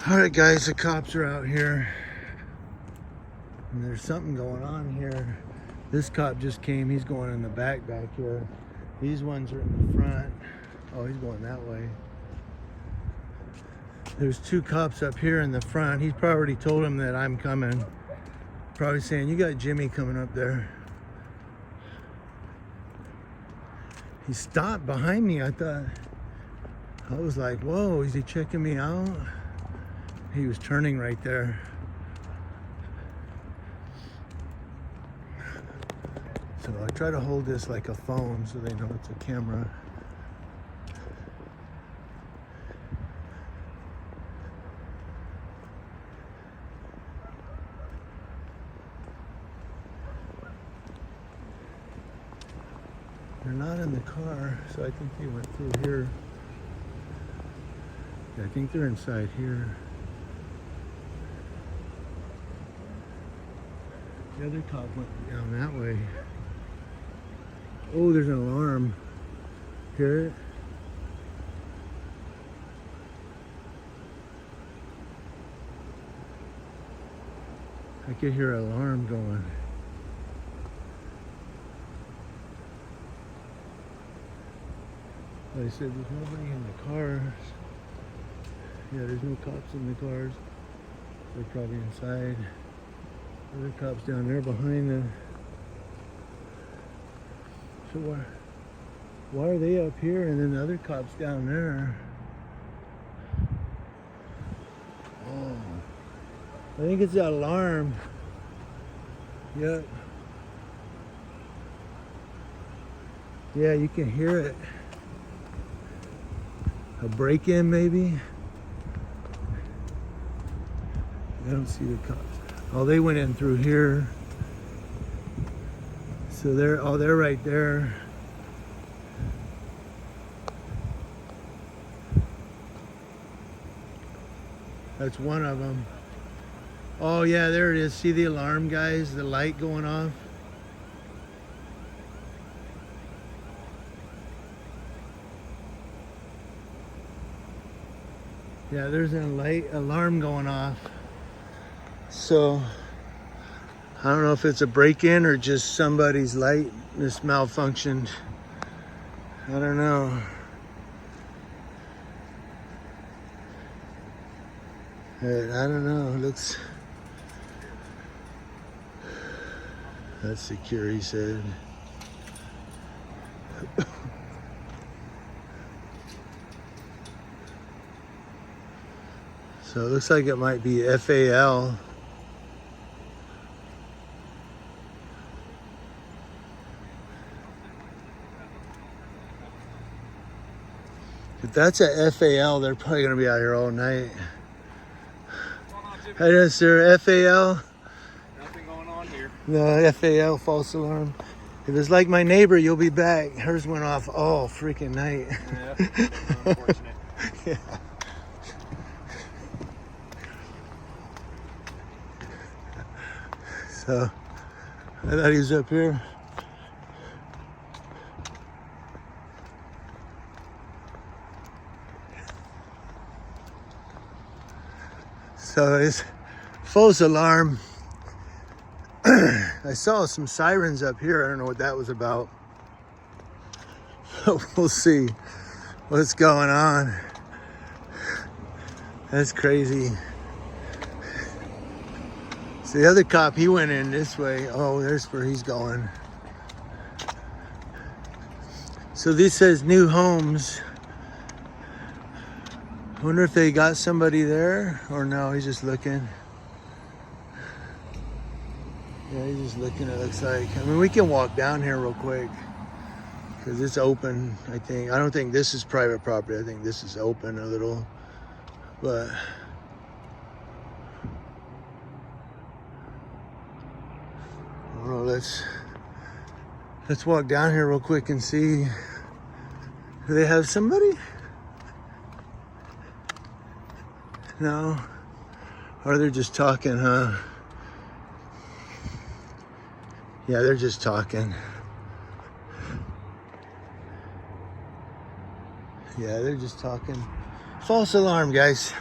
All right, guys, the cops are out here, and there's something going on here. This cop just came. He's going in the back here. These ones are in the front. Oh, he's going that way. There's two cops up here in the front. He's probably told him that I'm coming. Probably saying, you got Jimmy coming up there. He stopped behind me. I was like, whoa, is he checking me out? He was turning right there. So I try to hold this like a phone so they know it's a camera. They're not in the car, so I think they went through here. Yeah, I think they're inside here. The other cop went down that way. Oh, there's an alarm. Hear it? I could hear an alarm going. Like I said, there's nobody in the cars. Yeah, there's no cops in the cars. They're probably inside. Other cops down there behind the... So why are they up here and then the other cops down there? Oh, I think it's that alarm. Yep. Yeah, you can hear it. A break-in maybe? I don't see the cops. Oh, they went in through here. So they're right there. That's one of them. Oh yeah, there it is. See the alarm, guys? The light going off. Yeah, there's a light alarm going off. So I don't know if it's a break-in or just somebody's light just malfunctioned. I don't know. I don't know. It looks... That's secure, he said. So it looks like it might be FAL. If that's a FAL, they're probably gonna be out here all night. Hey, is there FAL? Nothing going on here. No, FAL, false alarm. If it's like my neighbor, you'll be back. Hers went off all freaking night. Yeah, unfortunate. Yeah. So, I thought he was up here. So it's false alarm. I saw some sirens up here. I don't know what that was about. We'll see what's going on. That's crazy. So the other cop, he went in this way. Oh, there's where he's going. So this says new homes. I wonder if they got somebody there or no, he's just looking. Yeah, he's just looking, it looks like. I mean, we can walk down here real quick because it's open, I think. I don't think this is private property. I think this is open a little, but I don't know, let's walk down here real quick and see. Do they have somebody? No? Or they're just talking, huh? Yeah, they're just talking. Yeah, they're just talking. False alarm, guys.